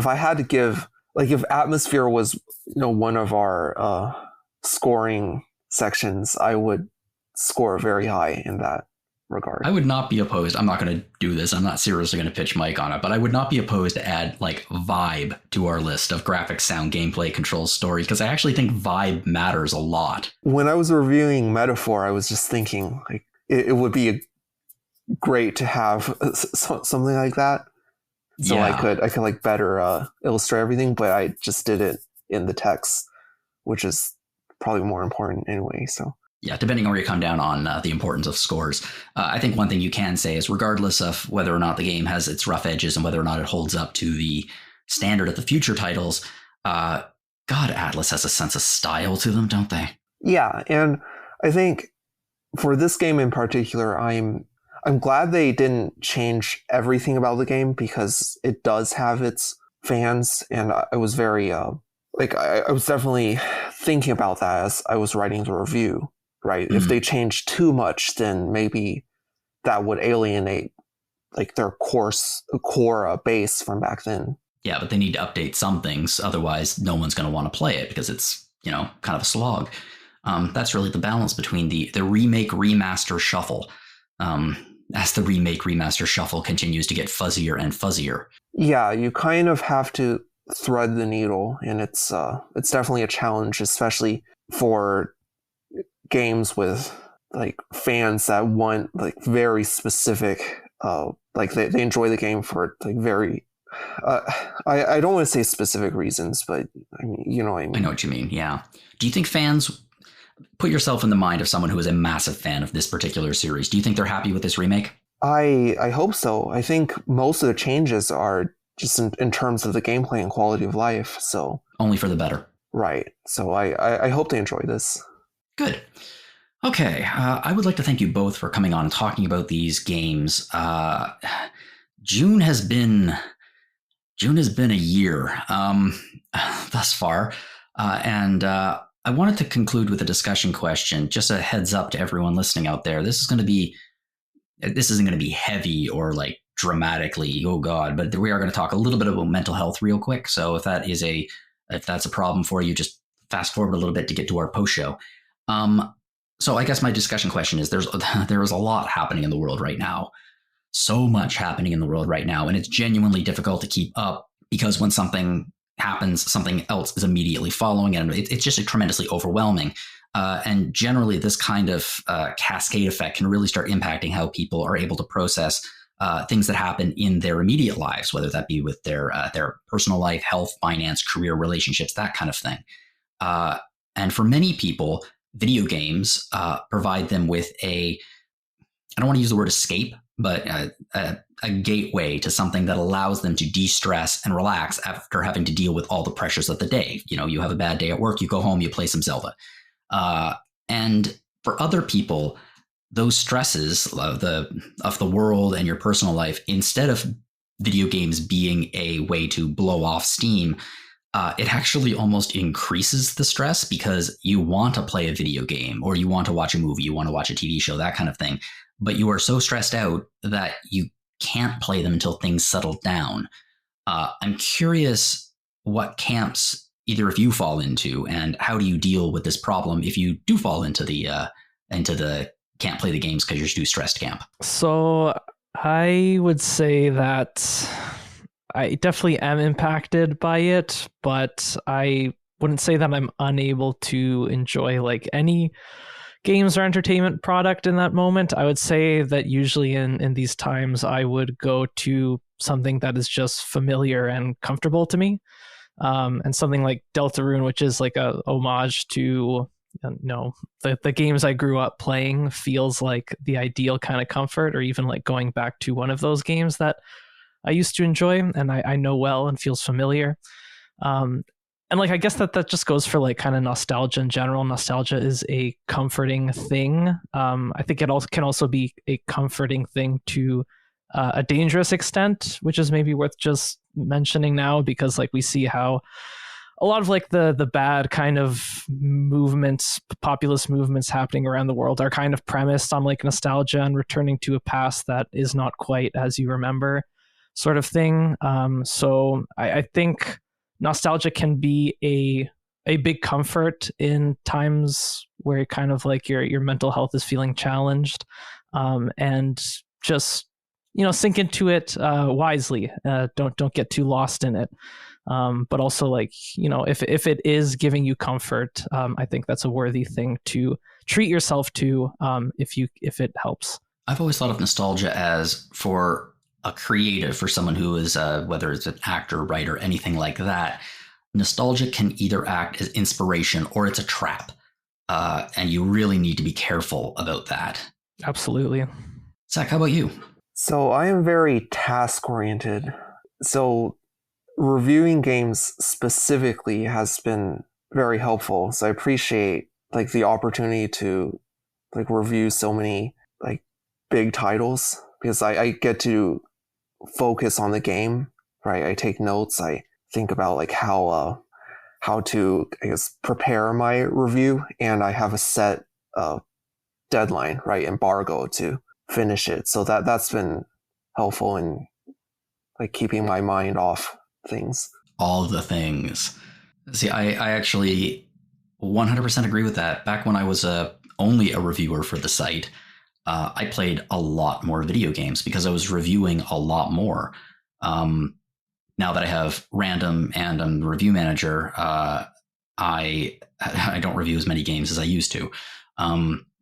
I had to give, like if atmosphere was, one of our scoring sections, I would score very high in that regard. I would not be opposed. I'm not going to do this. I'm not seriously going to pitch Mike on it, but I would not be opposed to add like vibe to our list of graphics, sound, gameplay, controls, story, because I actually think vibe matters a lot. When I was reviewing Metaphor, I was just thinking like it would be great to have something like that. So yeah. I could like better illustrate everything, but I just did it in the text, which is probably more important anyway. So yeah, depending on where you come down on the importance of scores. I think one thing you can say is regardless of whether or not the game has its rough edges and whether or not it holds up to the standard of the future titles, God, Atlus has a sense of style to them, don't they? Yeah, and I think for this game in particular, I'm glad they didn't change everything about the game because it does have its fans, and I was very I was definitely thinking about that as I was writing the review. Right. Mm-hmm. If they change too much, then maybe that would alienate like their core base from back then. Yeah, but they need to update some things. Otherwise, no one's going to want to play it because it's, kind of a slog. That's really the balance between the remake remaster shuffle. As the remake remaster shuffle continues to get fuzzier and fuzzier. Yeah, you kind of have to thread the needle, and it's definitely a challenge, especially for games with like fans that want like very specific like they enjoy the game for like very I don't want to say specific reasons, but I mean, you know what I mean. I know what you mean. Yeah. Do you think fans, put yourself in the mind of someone who is a massive fan of this particular series, do you think they're happy with this remake? I hope so. I think most of the changes are just in terms of the gameplay and quality of life, so only for the better. Right. So I hope they enjoy this. Good. Okay, I would like to thank you both for coming on and talking about these games. June has been a year thus far, and I wanted to conclude with a discussion question. Just a heads up to everyone listening out there: this isn't going to be heavy or like dramatically, oh god, but we are going to talk a little bit about mental health real quick. So if that's a problem for you, just fast forward a little bit to get to our post show. So I guess my discussion question is there is a lot happening in the world right now. so much happening in the world right now, and it's genuinely difficult to keep up because when something happens, something else is immediately following, and it's just tremendously overwhelming. And generally, this kind of cascade effect can really start impacting how people are able to process things that happen in their immediate lives, whether that be with their personal life, health, finance, career, relationships, that kind of thing. And for many people, video games provide them with I don't want to use the word escape, but a gateway to something that allows them to de-stress and relax after having to deal with all the pressures of the day. You have a bad day at work, you go home, you play some Zelda. And for other people, those stresses of the world and your personal life, instead of video games being a way to blow off steam, it actually almost increases the stress because you want to play a video game or you want to watch a movie, you want to watch a TV show, that kind of thing. But you are so stressed out that you can't play them until things settle down. I'm curious what camps either of you fall into, and how do you deal with this problem if you do fall into the can't play the games because you're too stressed camp? So I would say that I definitely am impacted by it, but I wouldn't say that I'm unable to enjoy like any games or entertainment product in that moment. I would say that usually in these times, I would go to something that is just familiar and comfortable to me. And something like Deltarune, which is like a homage to the games I grew up playing, feels like the ideal kind of comfort, or even like going back to one of those games that I used to enjoy and I know well and feels familiar. And like, I guess that just goes for like kind of nostalgia in general. Nostalgia is a comforting thing. I think it also can also be a comforting thing to a dangerous extent, which is maybe worth just mentioning now, because like we see how a lot of like the bad kind of movements, populist movements happening around the world are kind of premised on like nostalgia and returning to a past that is not quite as you remember, sort of thing. So I think nostalgia can be a big comfort in times where kind of like your mental health is feeling challenged, and just sink into it wisely. Don't get too lost in it. But also like if it is giving you comfort, I think that's a worthy thing to treat yourself to, if it helps. I've always thought of nostalgia as, for a creative, for someone who is whether it's an actor, writer, anything like that, nostalgia can either act as inspiration or it's a trap, and you really need to be careful about that. Absolutely. Zach, how about you? So I am very task oriented. So reviewing games specifically has been very helpful. So I appreciate like the opportunity to like review so many like big titles, because I get to focus on the game, right? I take notes. I think about like how to, I guess, prepare my review, and I have a set deadline, right? Embargo to finish it. So that's been helpful in like keeping my mind off things. All the things. See, I actually 100% agree with that. Back when I was only a reviewer for the site, I played a lot more video games because I was reviewing a lot more. Now that I have Random and I'm the review manager, I don't review as many games as I used to,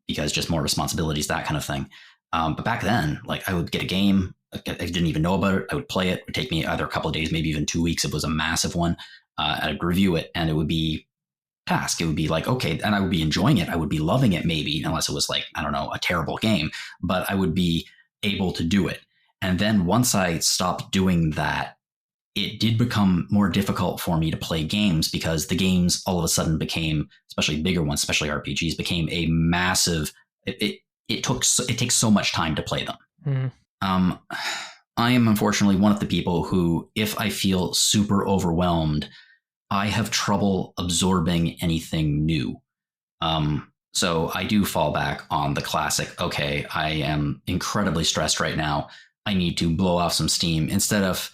because just more responsibilities, that kind of thing. But back then, like, I would get a game, I didn't even know about it. I would play it. It would take me either a couple of days, maybe even 2 weeks. It was a massive one. I'd review it, and it would be task. It would be like, okay, and I would be enjoying it. I would be loving it, maybe, unless it was like, I don't know, a terrible game, but I would be able to do it. And then once I stopped doing that, it did become more difficult for me to play games, because the games all of a sudden became, especially bigger ones, especially RPGs, became a massive, it takes so much time to play them. Mm. I am unfortunately one of the people who, if I feel super overwhelmed, I have trouble absorbing anything new. So I do fall back on the classic, okay, I am incredibly stressed right now. I need to blow off some steam, instead of,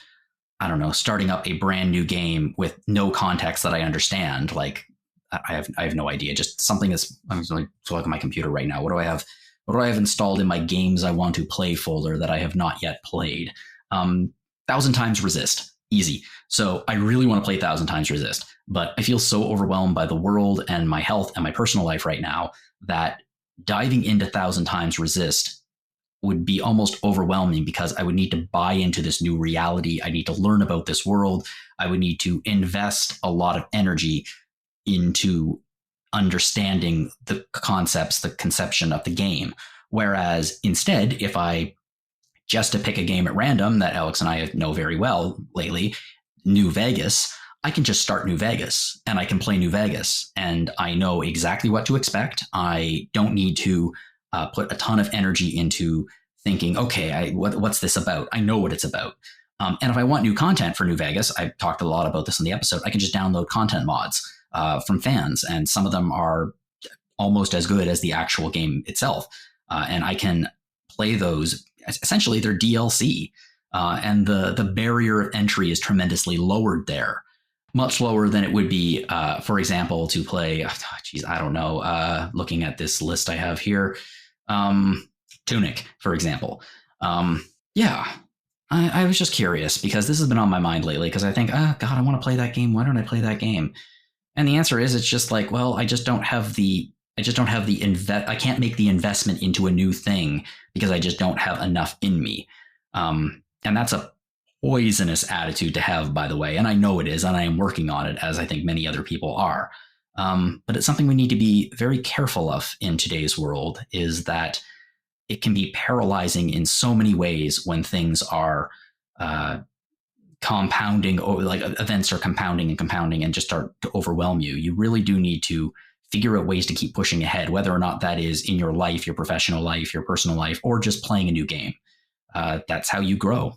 I don't know, starting up a brand new game with no context that I understand. Like, I have no idea. Just something that's, I'm going to look at my computer right now. What do I have? What do I have installed in my games I want to play folder that I have not yet played? 1,000 Times Resist. Easy. So I really want to play 1,000 Times Resist, but I feel so overwhelmed by the world and my health and my personal life right now that diving into 1,000 Times Resist would be almost overwhelming, because I would need to buy into this new reality. I need to learn about this world. I would need to invest a lot of energy into understanding the concepts, the conception of the game. Whereas instead, if I, just to pick a game at random that Aleks and I know very well lately, New Vegas, I can just start New Vegas and I can play New Vegas and I know exactly what to expect. I don't need to put a ton of energy into thinking, okay, what's this about? I know what it's about. And if I want new content for New Vegas, I've talked a lot about this in the episode, I can just download content mods from fans, and some of them are almost as good as the actual game itself. And I can play those. Essentially, they're DLC, and the barrier of entry is tremendously lowered there. Much lower than it would be, for example, to play, I don't know, looking at this list I have here, Tunic, for example. I was just curious, because this has been on my mind lately, because I think, oh, God, I want to play that game. Why don't I play that game? And the answer is, it's just like, well, I can't make the investment into a new thing because I just don't have enough in me. And that's a poisonous attitude to have, by the way. And I know it is, and I am working on it, as I think many other people are. But it's something we need to be very careful of in today's world, is that it can be paralyzing in so many ways when things are compounding, or like events are compounding and just start to overwhelm you. You really do need to figure out ways to keep pushing ahead, whether or not that is in your life, your professional life, your personal life, or just playing a new game. That's how you grow.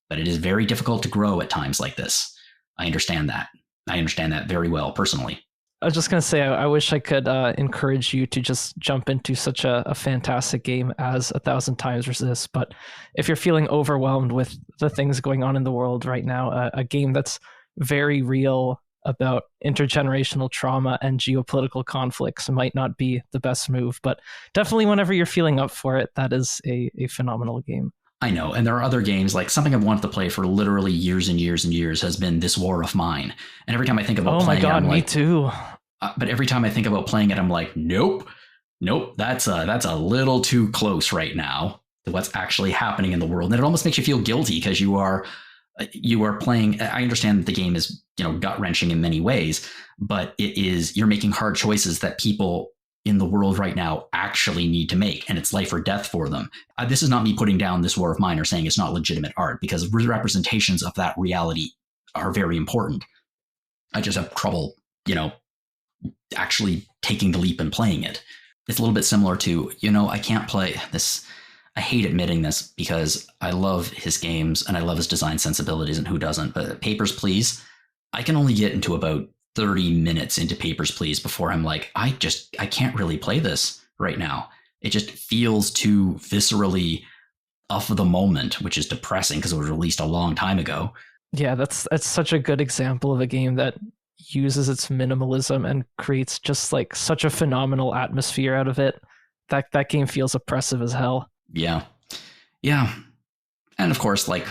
But it is very difficult to grow at times like this. I understand that. I understand that very well personally. I was just going to say, I wish I could encourage you to just jump into such a fantastic game as 1,000 Times Resist. But if you're feeling overwhelmed with the things going on in the world right now, a game that's very real about intergenerational trauma and geopolitical conflicts might not be the best move. But definitely whenever you're feeling up for it, that is a phenomenal game. I know. And there are other games, like something I've wanted to play for literally years and years and years has been This War of Mine. And every time I think about playing it, I'm like, me too. But every time I think about playing it, I'm like, nope, that's a little too close right now to what's actually happening in the world. And it almost makes you feel guilty, because you are playing. I understand that the game is, gut wrenching in many ways, but you're making hard choices that people in the world right now actually need to make, and it's life or death for them. This is not me putting down This War of Mine or saying it's not legitimate art, because representations of that reality are very important. I just have trouble, actually taking the leap and playing it. It's a little bit similar to, I can't play this. I hate admitting this, because I love his games and I love his design sensibilities, and who doesn't, but Papers, Please, I can only get into about 30 minutes into Papers, Please before I'm like, I can't really play this right now. It just feels too viscerally of the moment, which is depressing because it was released a long time ago. Yeah, that's such a good example of a game that uses its minimalism and creates just like such a phenomenal atmosphere out of it. That game feels oppressive as hell. Yeah. And of course, like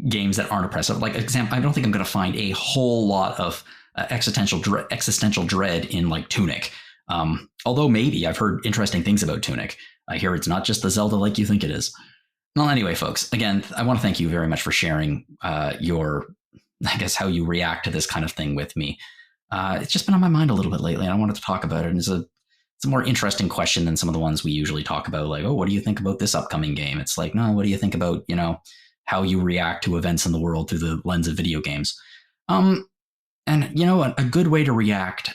games that aren't oppressive, like example, I don't think I'm going to find a whole lot of existential dread in like Tunic. Although maybe I've heard interesting things about Tunic. I hear it's not just the Zelda like you think it is. Well, anyway, folks, again, I want to thank you very much for sharing how you react to this kind of thing with me. It's just been on my mind a little bit lately, and I wanted to talk about it. And it's a more interesting question than some of the ones we usually talk about. Like, oh, what do you think about this upcoming game? It's like, no, what do you think about, how you react to events in the world through the lens of video games? And a good way to react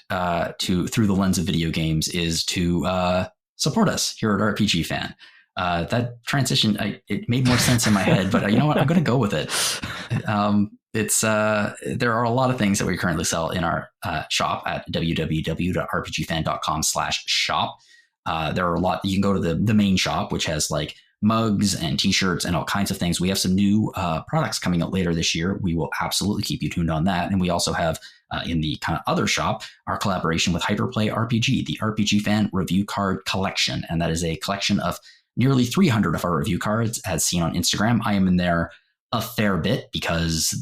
through the lens of video games is to support us here at RPG Fan. That transition, it made more sense in my head, but you know what? I'm going to go with it. There are a lot of things that we currently sell in our shop at www.rpgfan.com/shop. There are a lot. You can go to the main shop, which has like mugs and t-shirts and all kinds of things. We have some new products coming out later this year. We will absolutely keep you tuned on that. And we also have in the kind of other shop, our collaboration with Hyperplay RPG, the RPG Fan Review Card Collection. And that is a collection of nearly 300 of our review cards, as seen on Instagram. I am in there a fair bit because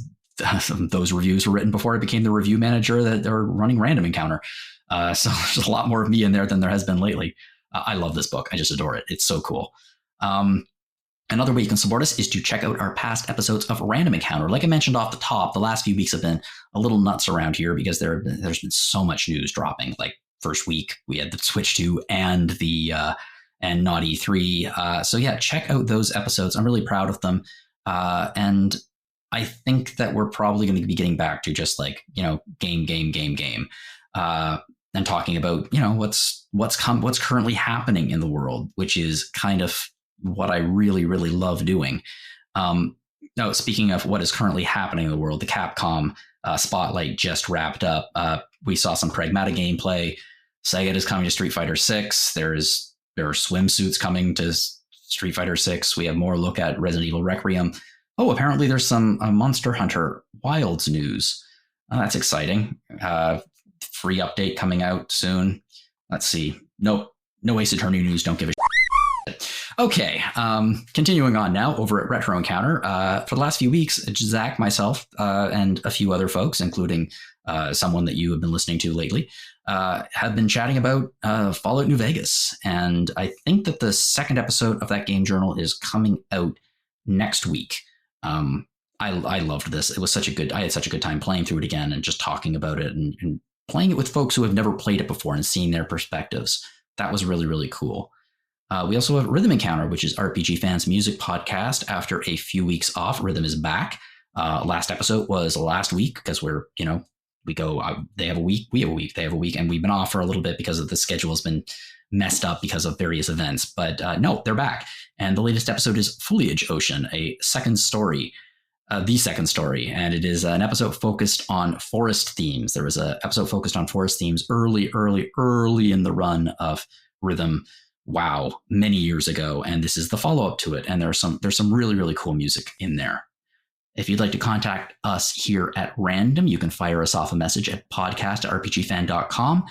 those reviews were written before I became the review manager that are running Random Encounter. So there's a lot more of me in there than there has been lately. I love this book. I just adore it. It's so cool. Another way you can support us is to check out our past episodes of Random Encounter. Like I mentioned off the top, the last few weeks have been a little nuts around here because there's been so much news dropping. Like first week, we had the Switch 2 and the and Naughty 3. So yeah, check out those episodes. I'm really proud of them. And I think that we're probably going to be getting back to just like, game. And talking about, what's currently happening in the world, which is kind of what I really, really love doing. Now, speaking of what is currently happening in the world, the Capcom Spotlight just wrapped up. We saw some pragmatic gameplay. Sega is coming to Street Fighter 6. There are swimsuits coming to Street Fighter 6. We have more look at Resident Evil Requiem. Oh, apparently there's some Monster Hunter Wilds news. That's exciting. Free update coming out soon. Let's see. Nope. No Ace Attorney news. Don't give a shit. Okay. Continuing on now over at Retro Encounter. For the last few weeks, Zach, myself, and a few other folks, including someone that you have been listening to lately, have been chatting about Fallout New Vegas. And I think that the second episode of that game journal is coming out next week. I loved this. It was I had such a good time playing through it again and just talking about it and playing it with folks who have never played it before and seeing their perspectives. That was really, really cool. We also have Rhythm Encounter, which is RPG Fans' music podcast. After a few weeks off, Rhythm is back. Last episode was last week because we go, they have a week, we have a week, they have a week, and we've been off for a little bit because the schedule has been messed up because of various events. But no, they're back. And the latest episode is Foliage Ocean, the second story. And it is an episode focused on forest themes. There was an episode focused on forest themes early in the run of Rhythm. Wow, many years ago. And this is the follow-up to it. And there's some really, really cool music in there. If you'd like to contact us here at Random, you can fire us off a message at podcast@rpgfan.com.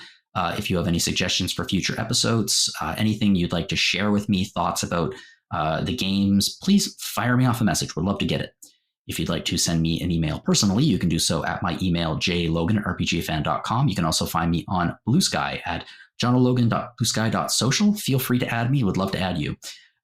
If you have any suggestions for future episodes, anything you'd like to share with me, thoughts about the games, please fire me off a message. We'd love to get it. If you'd like to send me an email personally, you can do so at my email, jlogan@rpgfan.com. You can also find me on Blue Sky at johnlogan.bluesky.social. Feel free to add me. Would love to add you.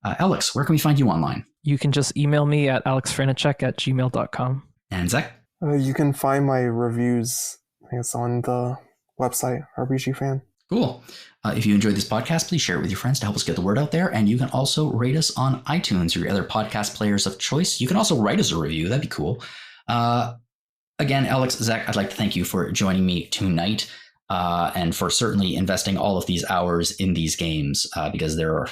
Aleks, where can we find you online? You can just email me at alexfranichek@gmail.com. And Zach? You can find my reviews. I think it's on the website, RPG Fan. Cool. If you enjoyed this podcast, please share it with your friends to help us get the word out there. And you can also rate us on iTunes or your other podcast players of choice. You can also write us a review. That'd be cool. Again, Aleks, Zach, I'd like to thank you for joining me tonight and for certainly investing all of these hours in these games because there are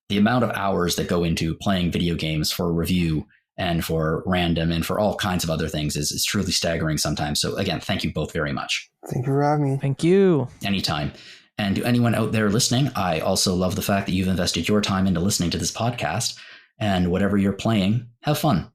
the amount of hours that go into playing video games for review and for Random and for all kinds of other things is truly staggering sometimes. So again, thank you both very much. Thank you for having me. Thank you. Anytime. And to anyone out there listening, I also love the fact that you've invested your time into listening to this podcast. And whatever you're playing, have fun.